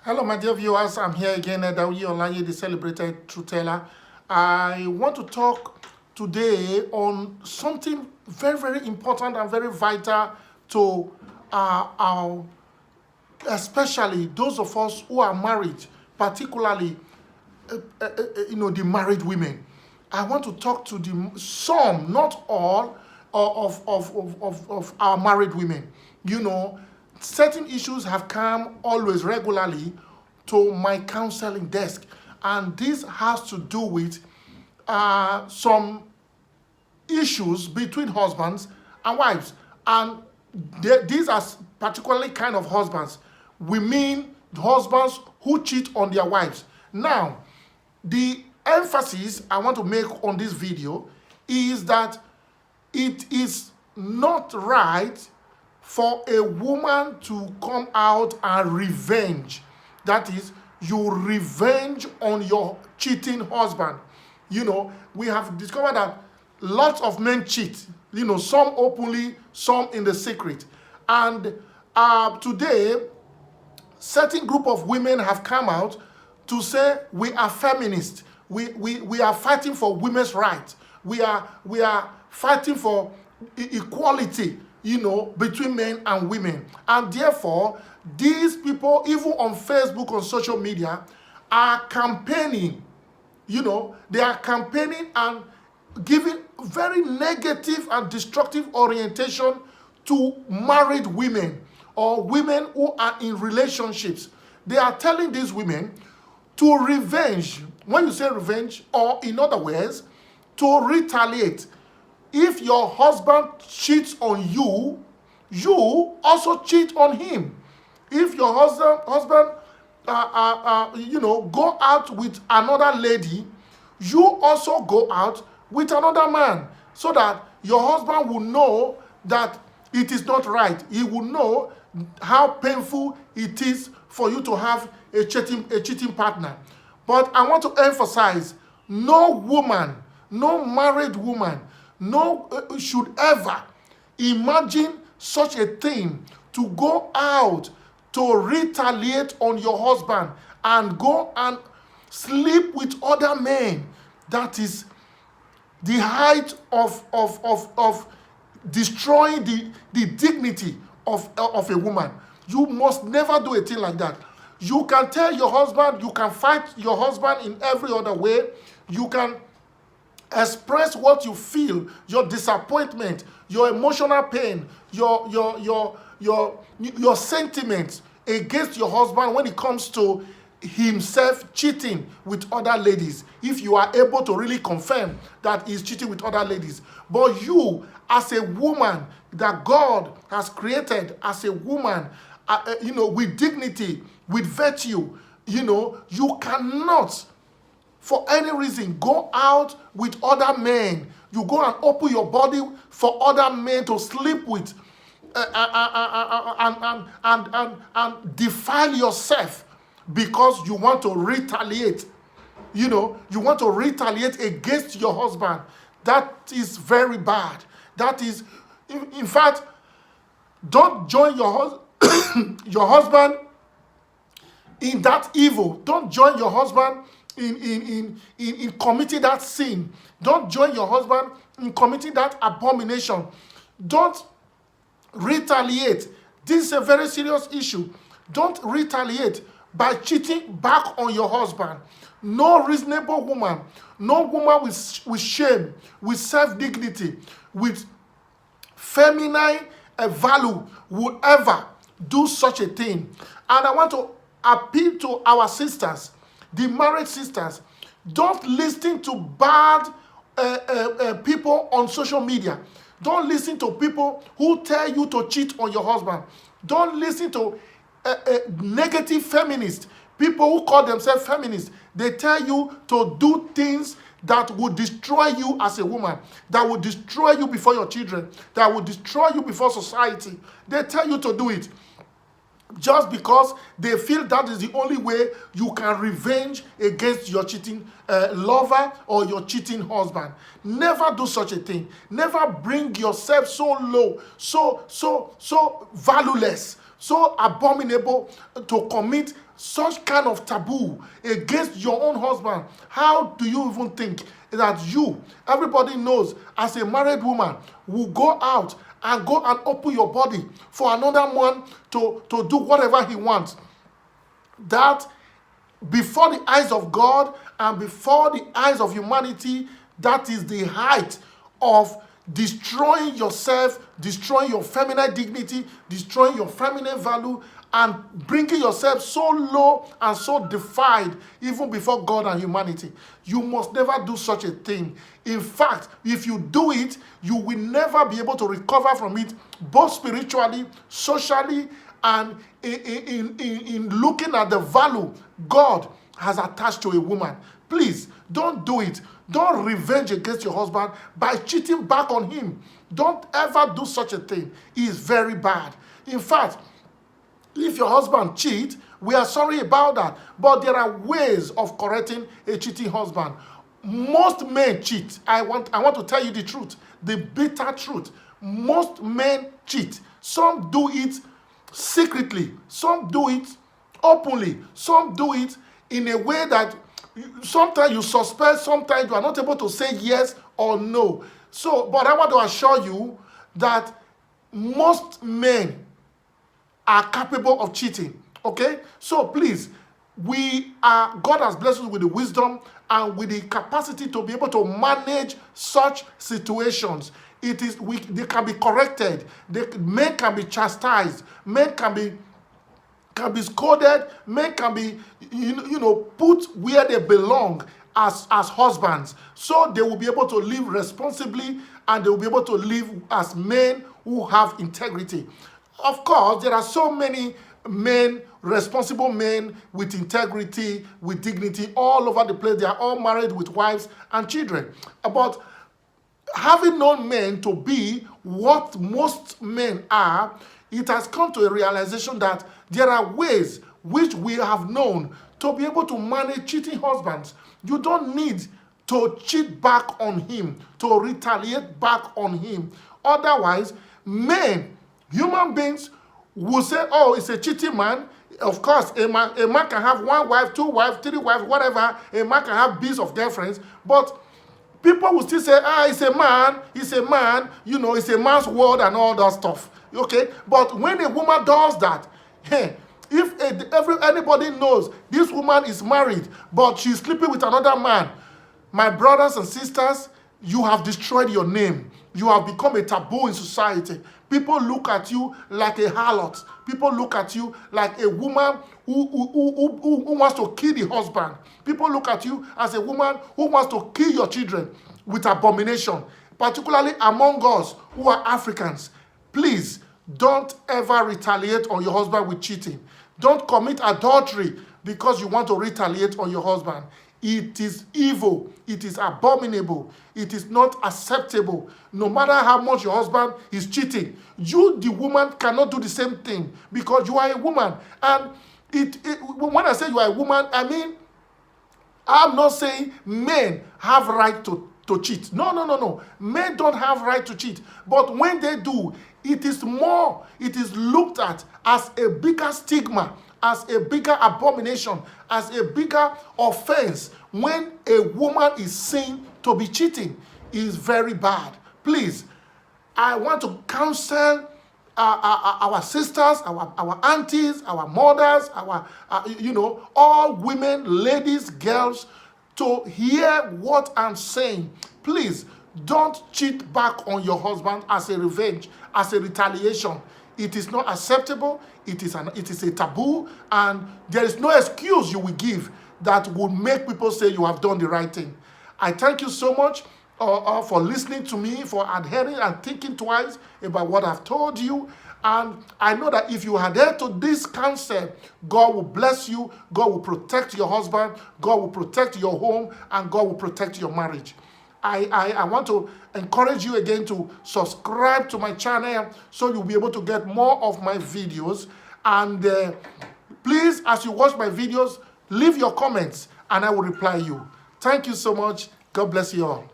Hello, my dear viewers. I'm here again, Dawi Olaye, the celebrated truth teller. I want to talk today on something very, very important and very vital to our, especially those of us who are married, particularly, the married women. I want to talk to some, not all, of our married women. Certain issues have come always regularly to my counseling desk, and this has to do with some issues between husbands and wives. And these are particularly kind of husbands. We mean husbands who cheat on their wives. Now, the emphasis I want to make on this video is that it is not right for a woman to come out and revenge. That is, you revenge on your cheating husband. We have discovered that lots of men cheat. Some openly, some in the secret. And today, certain group of women have come out to say we are feminists. We are fighting for women's rights. We are fighting for equality, between men and women. And therefore, these people, even on Facebook, on social media, are campaigning. They are campaigning and giving very negative and destructive orientation to married women or women who are in relationships. They are telling these women to revenge. When you say revenge, or in other words, to retaliate. If your husband cheats on you, you also cheat on him. If your husband go out with another lady, you also go out with another man, so that your husband will know that it is not right. He will know how painful it is for you to have a cheating partner. But I want to emphasize, no woman, no married woman, should ever imagine such a thing, to go out to retaliate on your husband and go and sleep with other men. That is the height of destroying the dignity of a woman. You must never do a thing like that. You can tell your husband, you can fight your husband in every other way. You can express what you feel, your disappointment, your emotional pain, your sentiments against your husband when it comes to himself cheating with other ladies, if you are able to really confirm that he's cheating with other ladies. But you, as a woman that God has created as a woman, with dignity, with virtue, you cannot for any reason go out with other men. You go and open your body for other men to sleep with, and defile yourself because you want to retaliate. You want to retaliate against your husband. That is very bad. That is, in fact, don't join your husband in that evil. Don't join your husband in committing that sin. Don't join your husband in committing that abomination. Don't retaliate. This is a very serious issue. Don't retaliate by cheating back on your husband. No reasonable woman, no woman with shame, with self-dignity, with feminine value would ever do such a thing. And I want to appeal to our sisters, the married sisters. Don't listen to bad people on social media. Don't listen to people who tell you to cheat on your husband. Don't listen to negative feminists, people who call themselves feminists. They tell you to do things that will destroy you as a woman, that will destroy you before your children, that will destroy you before society. They tell you to do it just because they feel that is the only way you can revenge against your cheating lover or your cheating husband. Never do such a thing. Never bring yourself so low, so valueless so abominable to commit such kind of taboo against your own husband? How do you even think that you, everybody knows, as a married woman, will go out and go and open your body for another man to do whatever he wants? That, before the eyes of God and before the eyes of humanity, that is the height of destroying yourself, destroying your feminine dignity, destroying your feminine value, and bringing yourself so low and so defied even before God and humanity. You must never do such a thing. In fact, if you do it, you will never be able to recover from it, both spiritually, socially, and in looking at the value God has attached to a woman. Please, don't do it. Don't revenge against your husband by cheating back on him. Don't ever do such a thing. It is very bad. In fact, if your husband cheats, we are sorry about that. But there are ways of correcting a cheating husband. Most men cheat. I want to tell you the truth, the bitter truth. Most men cheat. Some do it secretly. Some do it openly. Some do it in a way that sometimes you suspect, sometimes you are not able to say yes or no. So, but I want to assure you that most men are capable of cheating. Okay? So please, God has blessed us with the wisdom and with the capacity to be able to manage such situations. They can be corrected. Men can be chastised. Men can be scolded. Men can be, put where they belong as husbands. So they will be able to live responsibly, and they will be able to live as men who have integrity. Of course, there are so many men, responsible men with integrity, with dignity, all over the place. They are all married with wives and children. But having known men to be what most men are, it has come to a realization that there are ways which we have known to be able to manage cheating husbands. You don't need to cheat back on him, to retaliate back on him. Otherwise, men, human beings, will say, oh, it's a cheating man. Of course, a man can have 1 wife, 2 wives, 3 wives, whatever. A man can have beasts of girlfriends. But people will still say, it's a man, it's a man's world and all that stuff. Okay? But when a woman does that, if anybody knows this woman is married, but she's sleeping with another man, my brothers and sisters, you have destroyed your name. You have become a taboo in society. People look at you like a harlot. People look at you like a woman who wants to kill the husband. People look at you as a woman who wants to kill your children with abomination, particularly among us who are Africans. Please, don't ever retaliate on your husband with cheating. Don't commit adultery because you want to retaliate on your husband. It is evil. It is abominable. It is not acceptable. No matter how much your husband is cheating, you, the woman, cannot do the same thing because you are a woman. And when I say you are a woman, I mean, I'm not saying men have right to cheat. No. Men don't have right to cheat. But when they do, it is looked at as a bigger stigma, as a bigger abomination, as a bigger offense. When a woman is seen to be cheating, it is very bad. Please, I want to counsel our sisters, our aunties, our mothers, all women, ladies, girls, to hear what I'm saying. Please, don't cheat back on your husband as a revenge, as a retaliation. It is not acceptable. It is a taboo, and there is no excuse you will give that would make people say you have done the right thing. I thank you so much for listening to me, for adhering and thinking twice about what I've told you. And I know that if you adhere to this counsel, God will bless you, God will protect your husband, God will protect your home, and God will protect your marriage. I want to encourage you again to subscribe to my channel so you'll be able to get more of my videos. And please, as you watch my videos, leave your comments and I will reply you. Thank you so much. God bless you all.